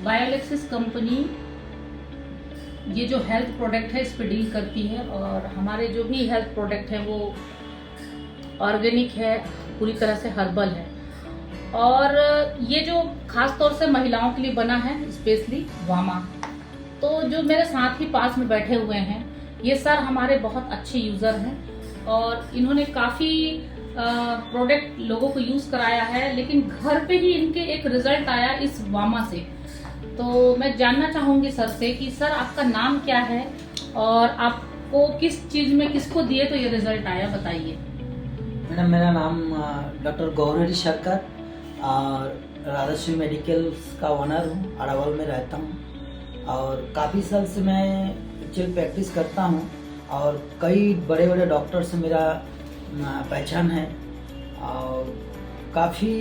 बायोलेक्सिस company ये जो health product है इस पे डील करती है, और हमारे जो भी हेल्थ प्रोडक्ट है वो ऑर्गेनिक है, पूरी तरह से हर्बल है। और ये जो खास तौर से महिलाओं के लिए बना है, स्पेशली वामा। तो जो मेरे साथ ही पास में बैठे हुए हैं ये सर हमारे बहुत अच्छे यूज़र हैं, और इन्होंने काफ़ी प्रोडक्ट लोगों को यूज़ कराया है, लेकिन घर पे ही इनके एक रिजल्ट आया इस वामा से। तो मैं जानना चाहूँगी सर से कि सर आपका नाम क्या है और आपको किस चीज़ में किसको दिए तो ये रिजल्ट आया, बताइए। मैडम, मेरा नाम डॉक्टर गौरहरी शर्कर और राधाश्री मेडिकल्स का ओनर हूँ। अरावल में रहता हूँ और काफ़ी साल से मैं एक्चुअल प्रैक्टिस करता हूँ, और कई बड़े बड़े डॉक्टर से मेरा पहचान है, और काफ़ी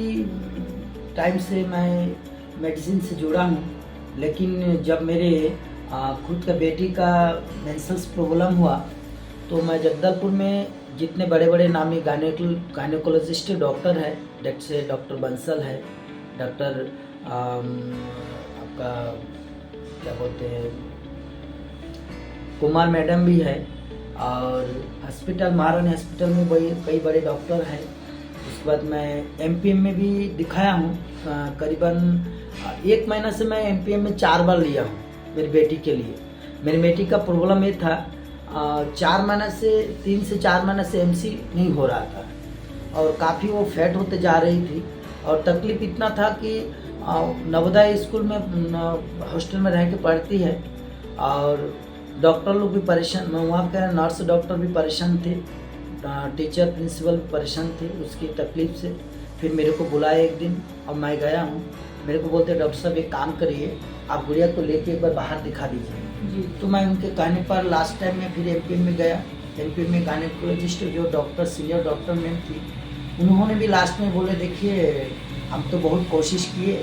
टाइम से मैं मेडिसिन से जुड़ा हूँ। लेकिन जब मेरे खुद का बेटी का मेंसेस प्रॉब्लम हुआ तो मैं जगदलपुर में जितने बड़े बड़े नामी गायनेकोलॉजिस्ट डॉक्टर है, जैसे डॉक्टर बंसल है, डॉक्टर आपका क्या बोलते हैं कुमार मैडम भी है, और हॉस्पिटल महारानी हॉस्पिटल में कई बड़े डॉक्टर हैं। उसके बाद मैं एमपीएम में भी दिखाया हूँ। करीबन 1 महीना से मैं एमपीएम में 4 बार लिया हूँ मेरी बेटी के लिए। मेरी बेटी का प्रॉब्लम ये था 3 से 4 महीने से एमसी नहीं हो रहा था, और काफ़ी वो फैट होते जा रही थी, और तकलीफ इतना था कि नवोदय स्कूल में हॉस्टल में रह के पढ़ती है, और डॉक्टर लोग भी परेशान, वहाँ के नर्स डॉक्टर भी परेशान थे, टीचर प्रिंसिपल भी परेशान थे उसकी तकलीफ से। फिर मेरे को बुलाया एक दिन और मैं गया हूँ। मेरे को बोलते डॉक्टर साहब एक काम करिए, आप गुड़िया को लेके एक बार बाहर दिखा दीजिए। तो मैं उनके कहने पर लास्ट टाइम में फिर एमपीएम में गया। एमपीएम में गायनेकोलॉजिस्ट जो डॉक्टर सीनियर डॉक्टर मैम थी, उन्होंने भी लास्ट में बोले देखिए हम तो बहुत कोशिश किए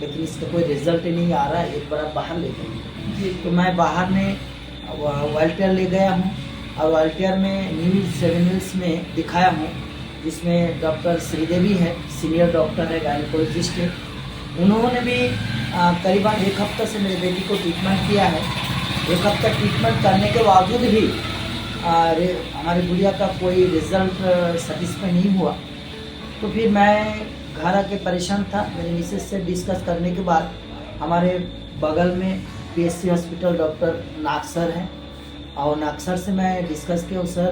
लेकिन इसका कोई रिजल्ट ही नहीं आ रहा है, एक बार आप बाहर ले जाइए। तो मैं बाहर में वाल्टियर ले गया हूँ, और वाल्टियर में न्यू 7 हिल्स में दिखाया हूँ, जिसमें डॉक्टर श्रीदेवी है, सीनियर डॉक्टर है, गायनेकोलॉजिस्ट है। उन्होंने भी करीबन 1 हफ्ता से मेरी बेटी को ट्रीटमेंट किया है। 1 हफ्ता ट्रीटमेंट करने के बावजूद भी हमारी गुड़िया का कोई रिजल्ट सेटिस्फाई नहीं हुआ। तो फिर मैं घर आके परेशान था। मेरे मिसेस से डिस्कस करने के बाद हमारे बगल में पीएससी हॉस्पिटल डॉक्टर नागसर है, और नागसर से मैं डिस्कस किया, सर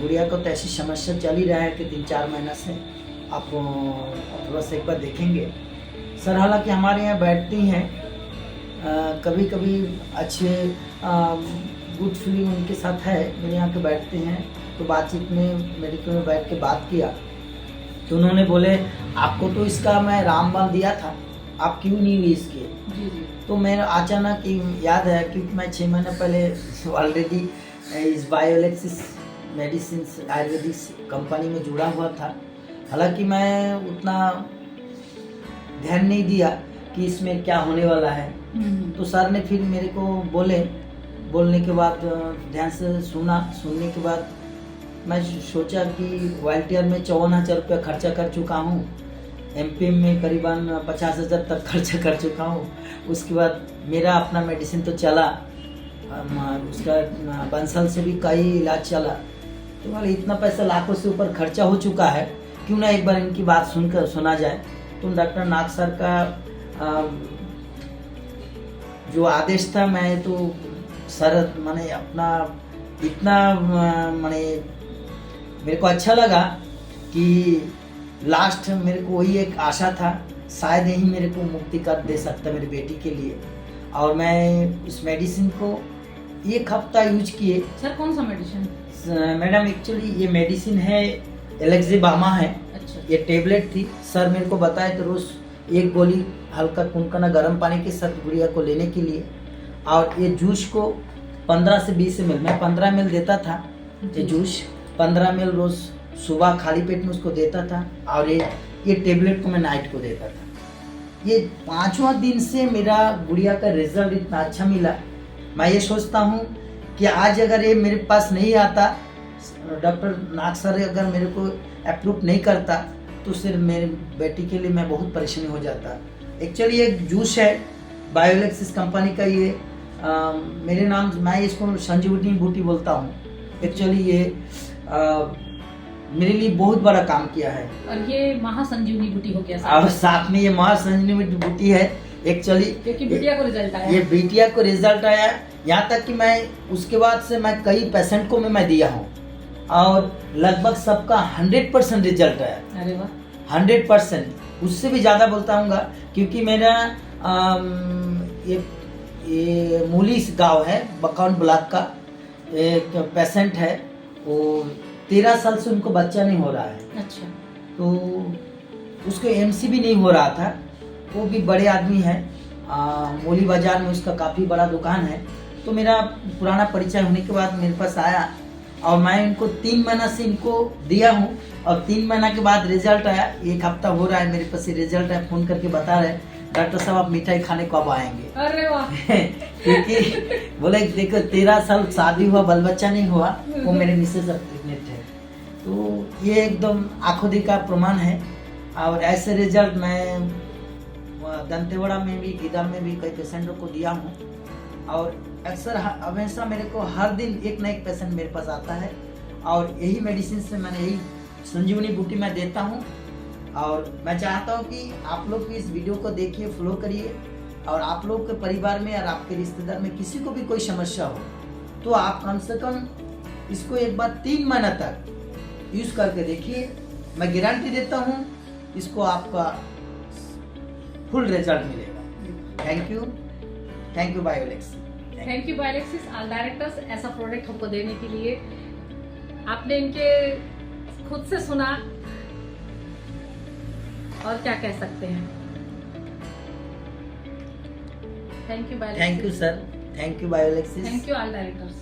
गुड़िया को तो ऐसी समस्या चल ही रहा है कि 3-4 महीना से आप थोड़ा सा एक बार देखेंगे। सर हालांकि हमारे यहाँ बैठती हैं, कभी कभी अच्छे गुड फीलिंग उनके साथ है, मेरे यहाँ के बैठते हैं। तो बातचीत में मेडिकल में बैठ के बात किया तो उन्होंने बोले आपको तो इसका मैं रामबाण दिया था, आप क्यों नहीं यूज़ किए। तो मेरा अचानक याद है, क्योंकि मैं 6 महीने पहले ऑलरेडी इस बायोलेक्सिस मेडिसिन आयुर्वेदिक कंपनी में जुड़ा हुआ था। हालांकि मैं उतना ध्यान नहीं दिया कि इसमें क्या होने वाला है। तो सर ने फिर मेरे को बोलने के बाद ध्यान से सुनने के बाद मैं सोचा कि वाल्टियर में 54,000 रुपया खर्चा कर चुका हूँ, एमपीएम में करीबन 50,000 तक खर्चा कर चुका हूँ। उसके बाद मेरा अपना मेडिसिन तो चला, उसका बंसल से भी कई इलाज चला। तो वाले इतना पैसा लाखों से ऊपर खर्चा हो चुका है, क्यों ना एक बार इनकी बात सुना जाए। तो डॉक्टर नाग सर का जो आदेश था, मैं तो सर मैंने अपना इतना मेरे को अच्छा लगा कि लास्ट मेरे को वही एक आशा था, शायद यही मेरे को मुक्ति कर दे सकता मेरी बेटी के लिए। और मैं इस मेडिसिन को 1 हफ्ता यूज किए। सर कौन सा मेडिसिन? मैडम एक्चुअली ये मेडिसिन है एलेक्सिबामा है। अच्छा। ये टेबलेट थी। सर मेरे को बताए तो रोज 1 गोली हल्का कुनकुना गर्म पानी के साथ गुड़िया को लेने के लिए, और ये जूस को 15 से 20 ml, मैं 15 ml देता था ये जूस, 15 ml रोज सुबह खाली पेट में उसको देता था, और ये टेबलेट को मैं नाइट को देता था। ये 5वां दिन से मेरा गुड़िया का रिजल्ट इतना अच्छा मिला। मैं ये सोचता हूँ कि आज अगर ये मेरे पास नहीं आता, डॉक्टर नाग सर अगर मेरे को अप्रूव नहीं करता, तो सिर्फ मेरी बेटी के लिए मैं बहुत परेशानी हो जाता। एक्चुअली एक जूस है बायोलेक्सिस कंपनी का ये। मेरे नाम, मैं इसको संजीवनी बूटी बोलता हूँ। एक्चुअली ये मेरे लिए बहुत बड़ा काम किया है। और ये महासंजीवनी बूटी हो गया और साथ में ये महासंजीवनी बूटी है एक्चुअली, क्योंकि बिटिया को रिजल्ट आया। ये बिटिया को रिजल्ट आया, यहाँ तक कि मैं उसके बाद से मैं कई पेशेंट को मैं दिया हूँ और लगभग सबका 100% रिजल्ट आया। अरे वाह, 100%, उससे भी ज़्यादा बोलता हूँ क्योंकि मेरा ये मूली गांव है, बकाउंट ब्लॉक का एक पेशेंट है, वो 13 साल से उनको बच्चा नहीं हो रहा है। अच्छा। तो उसको एमसी भी नहीं हो रहा था। वो भी बड़े आदमी है, मूली बाजार में उसका काफ़ी बड़ा दुकान है। तो मेरा पुराना परिचय होने के बाद मेरे पास आया और मैं इनको 3 महीना से इनको दिया हूँ और 3 महीना के बाद रिजल्ट आया। 1 हफ्ता हो रहा है मेरे पास रिजल्ट है। फ़ोन करके बता रहे डॉक्टर साहब आप मिठाई खाने कब आएंगे। अरे वाह। क्योंकि बोले देखो 13 साल शादी हुआ, बाल बच्चा नहीं हुआ, वो मेरे मिसेज अब प्रेग्नेंट है। तो ये एकदम आंखों देखा प्रमाण है। और ऐसे रिजल्ट मैं दंतेवाड़ा में भी, गीदा में भी कई पेशेंटों को दिया हूँ और अक्सर हमेशा मेरे को हर दिन एक ना एक पेशेंट मेरे पास आता है और यही मेडिसिन से मैंने यही संजीवनी बूटी मैं देता हूँ। और मैं चाहता हूँ कि आप लोग भी इस वीडियो को देखिए, फॉलो करिए और आप लोग के परिवार में और आपके रिश्तेदार में किसी को भी कोई समस्या हो तो आप कम से कम इसको एक बार 3 महीना तक यूज़ करके देखिए। मैं गारंटी देता हूँ इसको आपका फुल रिजल्ट मिलेगा। Thank you Biolex. Thank you Biolexis all directors ऐसा प्रोडक्ट हमको देने के लिए। आपने इनके खुद से सुना और क्या कह सकते हैं। Thank you Biolexis. Thank you sir, thank you Biolexis. Thank you all directors.